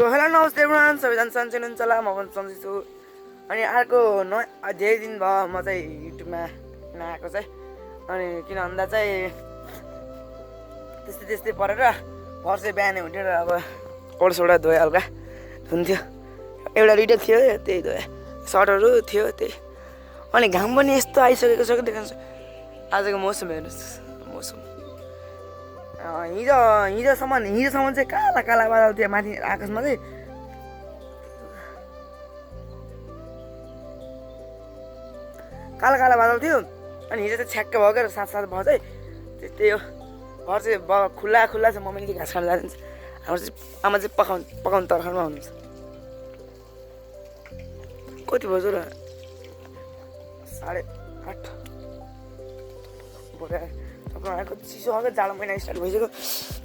Hello नमस्ते everyone, सबैजना सन्चै हुनुहुन्छ होला। म पनि सन्चै छु। अनि अर्को धेरै दिन भयो म चाहिँ युट्युबमा नआएको चाहिँ। अनि किन भन्दा चाहिँ त्यस्तै परेर पर्सि बिहानै उठेर अब ओडा धोएँ, हल्का हुन्थ्यो। एउटा दुइटा थियो त्यही धोएँ, सर्टहरू थियो त्यही। अनि घाम पनि यस्तो आइसकेको छ कि देखाउँछ आजको मौसम। हेर्नुहोस् मौसम, हिजोसम्म चाहिँ काला बादल थियो माथि आकाशमा चाहिँ। काला बादल थियो अनि हिजो चाहिँ छ्याक्क भयो क्या, 7 भयो चाहिँ त्यही हो। घर चाहिँ खुल्ला छ, मम्मीले घाँस खान जान्छ। आमा चाहिँ पकाउनु तर्खरमा हुनुहुन्छ। कति बज्यो र? 8:30 भोलि तपाईँहरूको चिसो आएको। जाडो महिना स्टार्ट भइसक्यो।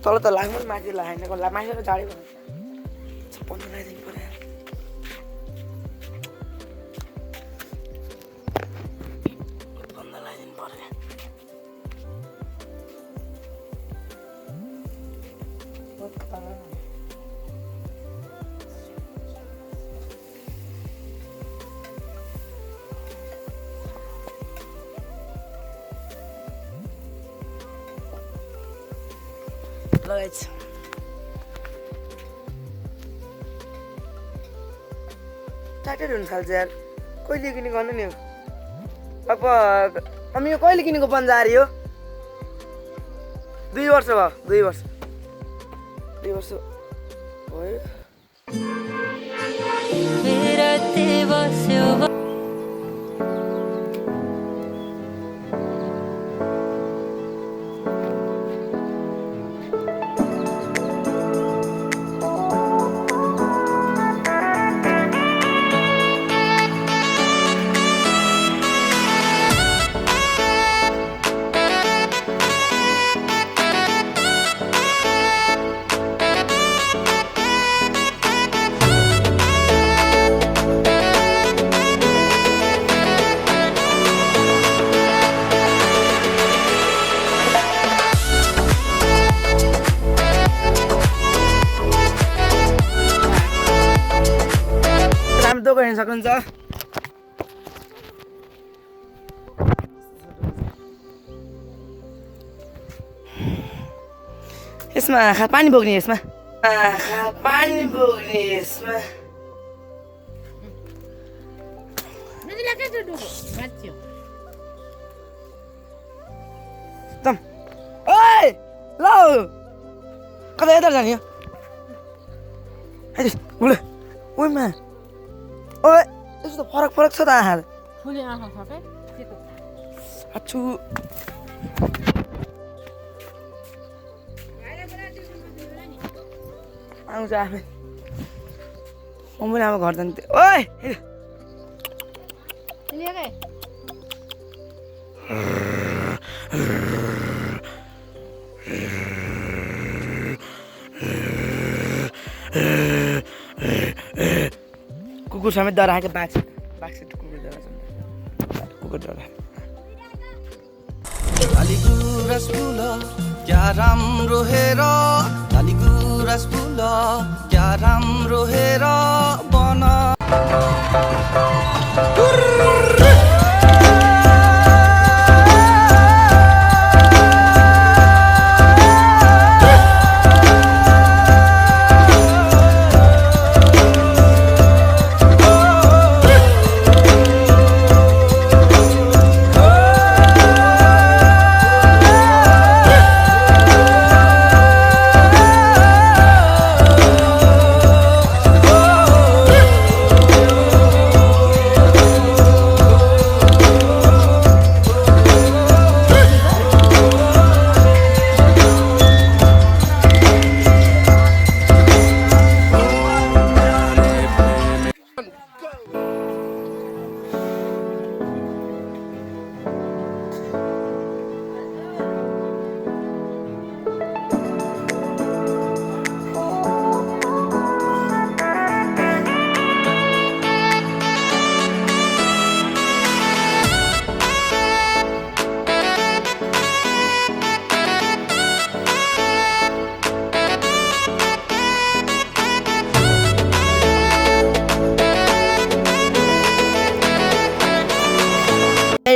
तल त लाग्नु पनि माथि लागेन, माथि जाडै भयो। 15 दिन पऱ्यो। लगाइछ टाइटेड हुन थाल्छ यार। कहिले किने गर्नु नि? अब मम्मी यो कहिले किनेको पन्जारी हो? 2 वर्ष भयो। 2 वर्ष भयो। गर्न सक्नुहुन्छ। यसमा आँखा पानी बोक्ने, यसमा ओइ ल कता यता जाने हो? ओइमा ओए यस्तो फरक छ त आँखा। अच्छु आउँछ आफै। म पनि अब घर जान्थेँ। ओए कुकुर समेत डर आएको। बाघसित कुकुर डर क्या राम्रो हेर, लालीको रसफुल क्या राम्रो हेर बन।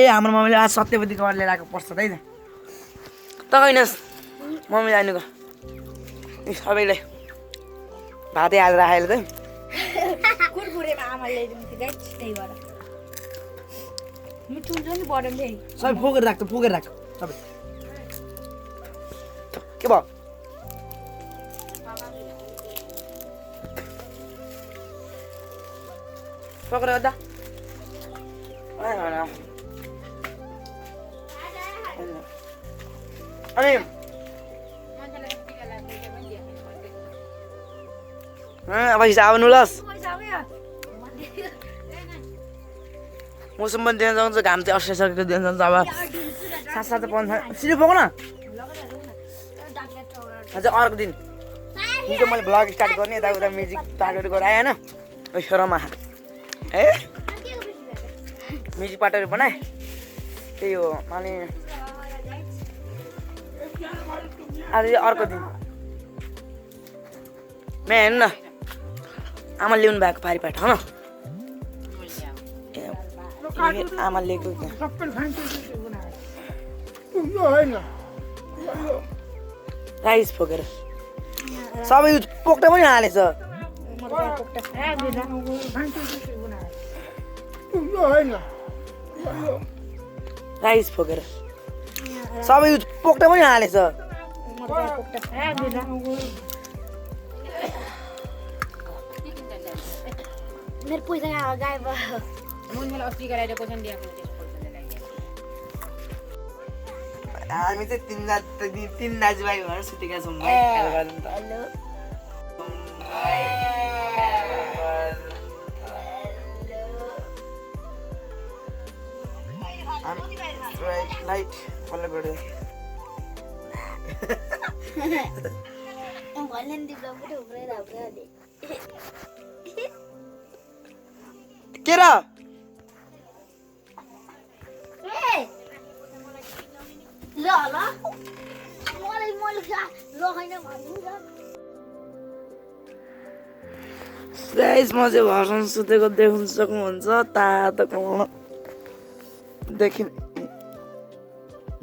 हाम्रो मम्मीले आज सत्यवती कवर लिएर आएको पर्छ त है त किनस् मम्मी जानुको सबैलाई भातै हालेर आएर त कुरकुरेमा आमाले ल्याइदिन्थ्यो गाइस त्यही भएर मिठो हुन्छ नि बडमले सबै फुकेर राख्छ सबै के भयो पक्र दा अनि पैसा आउनु लस मौसम पनि दिन जान्छ घाम चाहिँ अस्याइसकेको दिन जान्छ अब सात पाउँछ सिधै पाउँ न अझ अर्को दिन चाहिँ मैले भ्लग स्टार्ट गर्ने यताउता म्युजिक पार्टहरू गराएँ होइन रमा ए म्युजिक पार्टहरू बनाएँ त्यही हो अनि आज चाहिँ अर्को दिन म हेर्नु न आमा ल्याउनु भएको पारिपाट हो न आमा ल्याएको राइस फोकेर सबै पोक्टा पनि हालेछ राइस फोकेर सबै पोक्टा पनि हालेछ मेरो पैसा गायब हामी चाहिँ तिन दाजुभाइ भएर सुतेका छौँ हेलो लाइट फलो गर्यो के र ल मलाई लगाइन भनिदिन्छ गाइस म चाहिँ घरसम्म सुतेको देख्न सक्नुहुन्छ तातो कमाउन देखि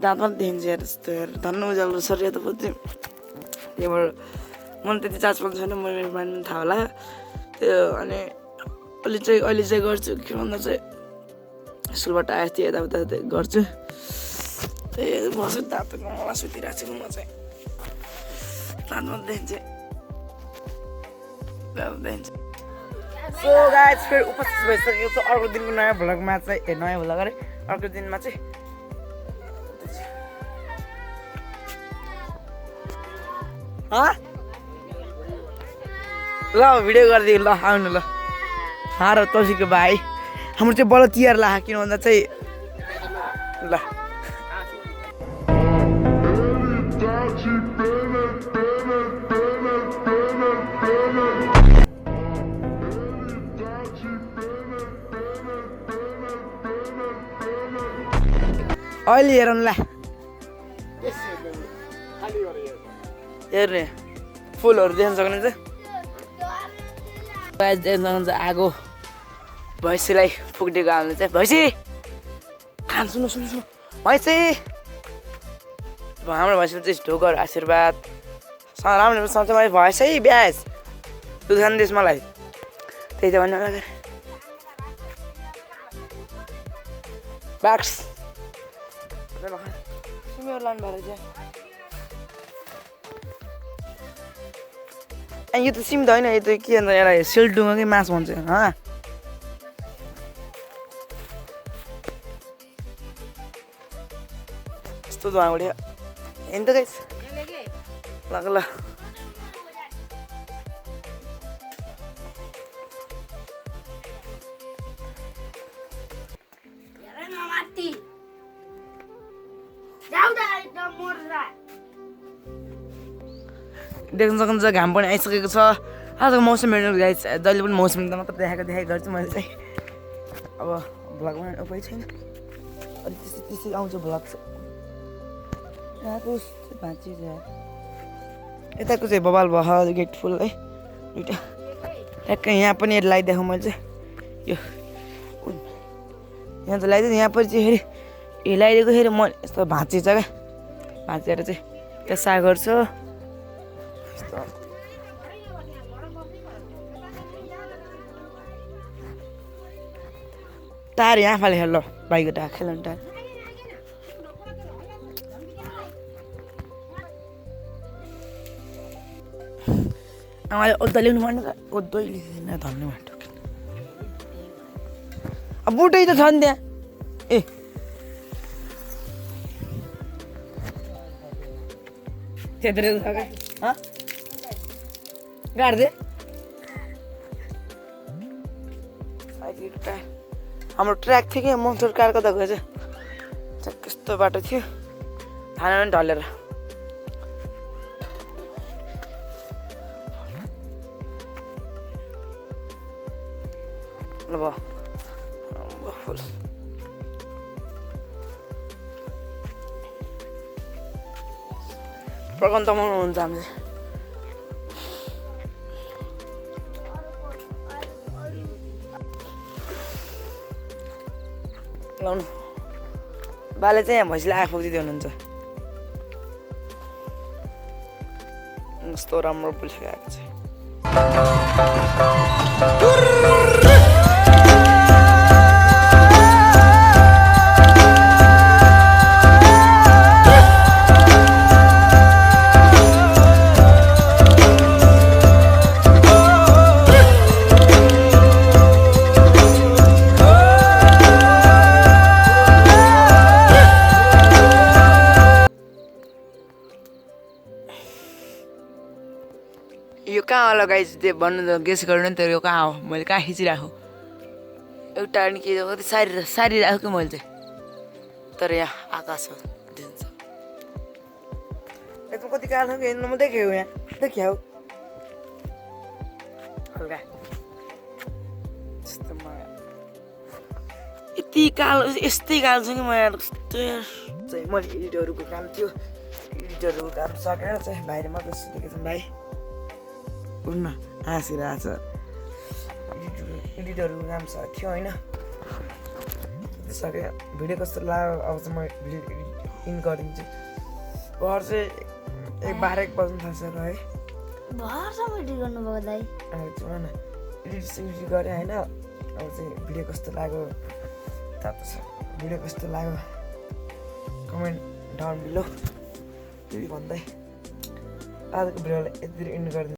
दाँत पनि देखिन्छ हेर यस्तो हेर धन्न उज्यालो शरीर त बुझ्थ्यो त्यहीबाट मलाई त्यति चार्ज पनि छैन मैले मान्नु थाहा होला त्यो अनि अहिले चाहिँ गर्छु के भन्दा चाहिँ स्कुलबाट आएँ थियो यताउता गर्छु त्यही बस्छु तातो कमाउन सुतिरहेको छु म चाहिँ दाँत मात्रै देखिन्छ सो गाइस फेरि उपस्थित भइसकेको छ अर्को दिनको नयाँ भ्लगमा चाहिँ नयाँ भ्लग अरे अर्को दिनमा चाहिँ ल भिडियो गरिदियो ल आउनु ल र तौसीको भाइ हाम्रो चाहिँ बल्ल तिहार ला किन भन्दा चाहिँ ल अहिले हेरौँ ल हेर्ने फुलहरू देख्न सक्नुहुन्छ देख्न सक्नुहुन्छ आगो भैँसीलाई फुक्दिएको हाल्नु चाहिँ भैँसी खान सुन्नु भैँसी हाम्रो भैँसीले चाहिँ ढोकर आशीर्वाद राम्रो सोच्छ मैले भैँसी ब्यास दुध खानु दिएस् मलाई त्यही त भन्नु होला बाक्स सिमीहरू लानु भएको रहेछ यो त सिम त होइन यो त के भन्छ यसलाई सिलडुङ्गाकै मास भन्छ यस्तो धुवा उड्यो हेर्नु त गाइस ल ल देख्न सक्नुहुन्छ घाम पनि आइसकेको छ आजको मौसम हेर्नु गाइस जहिले पनि मौसम त मात्र देखाएको गर्छु मैले चाहिँ अब भ्लगमा उपाय छैन अलिक त्यसै आउँछ भ्लग चाहिँ यहाँको भाँची चाहिँ यताको चाहिँ बबाल भयो गेट फुल है दुइटा ट्याक्कै यहाँ पनि लगाइदिएको मैले चाहिँ यो यहाँ त लगाइदिएँ यहाँ पछि चाहिँ फेरि हिलाइदिएको फेरि म यस्तो भाँचिन्छ क्या भाँचेर चाहिँ त्यसो गर्छु यस्तो टायर यहाँ फाले खेल बाइक टायर खेल्नु टायर आमाले ओद्दा ल्याउनु पर्ने त ओद्दै लिँदैन धन्यवाद अब बुटै त छ नि त्यहाँ ए त्यत्रो छ क्या गाड्दे हाम्रो ट्र्याक थियो कि मन्सुर कार कता गएछ कस्तो बाटो थियो थाहा पनि ढलेर ल भयो फुल पकाउनु तमाउनु हुन्छ हामी चाहिँ लाउनु बाले चाहिँ यहाँ भैँसीलाई आँखा पुग्दै हुनुहुन्छ कस्तो राम्रो पुलिसको आएको छ यो कहाँ होला गाइस त्यो भन्नु त गेस गर्नु नि त यो कहाँ हो मैले कहाँ खिचिरहेको एउटा अनि के कति सारिरहेको कि मैले चाहिँ तर यहाँ आकाश हो दिन्छ एकदम कति कालो कि हेर्नु म देखेँ यहाँ देखिया हो हल्का यस्तो यति कालो यस्तै कालो छ कि म यहाँ कस्तो चाहिँ मैले एडिटरहरूको काम थियो एडिटरहरूको काम सकेर चाहिँ बाहिर मात्रै सुतेको छौँ भाइ उठ्न हाँसिरहेको छ एडिटरको काम थियो होइन सक्यो भिडियो कस्तो लाग्यो अब चाहिँ म भिडियो इन गरिदिन्छु घर चाहिँ 12-1 बज्नु थाल्छ र है भरसम्म एडिट गर्नुभयो दाइ न एडिट गरेँ होइन अब चाहिँ भिडियो कस्तो लाग्यो तातो छ भिडियो कस्तो लाग्यो कमेन्ट डाउन बिलो त्यही भन्दै आजको भिडियोलाई यति इन्ड गरिदिन्छु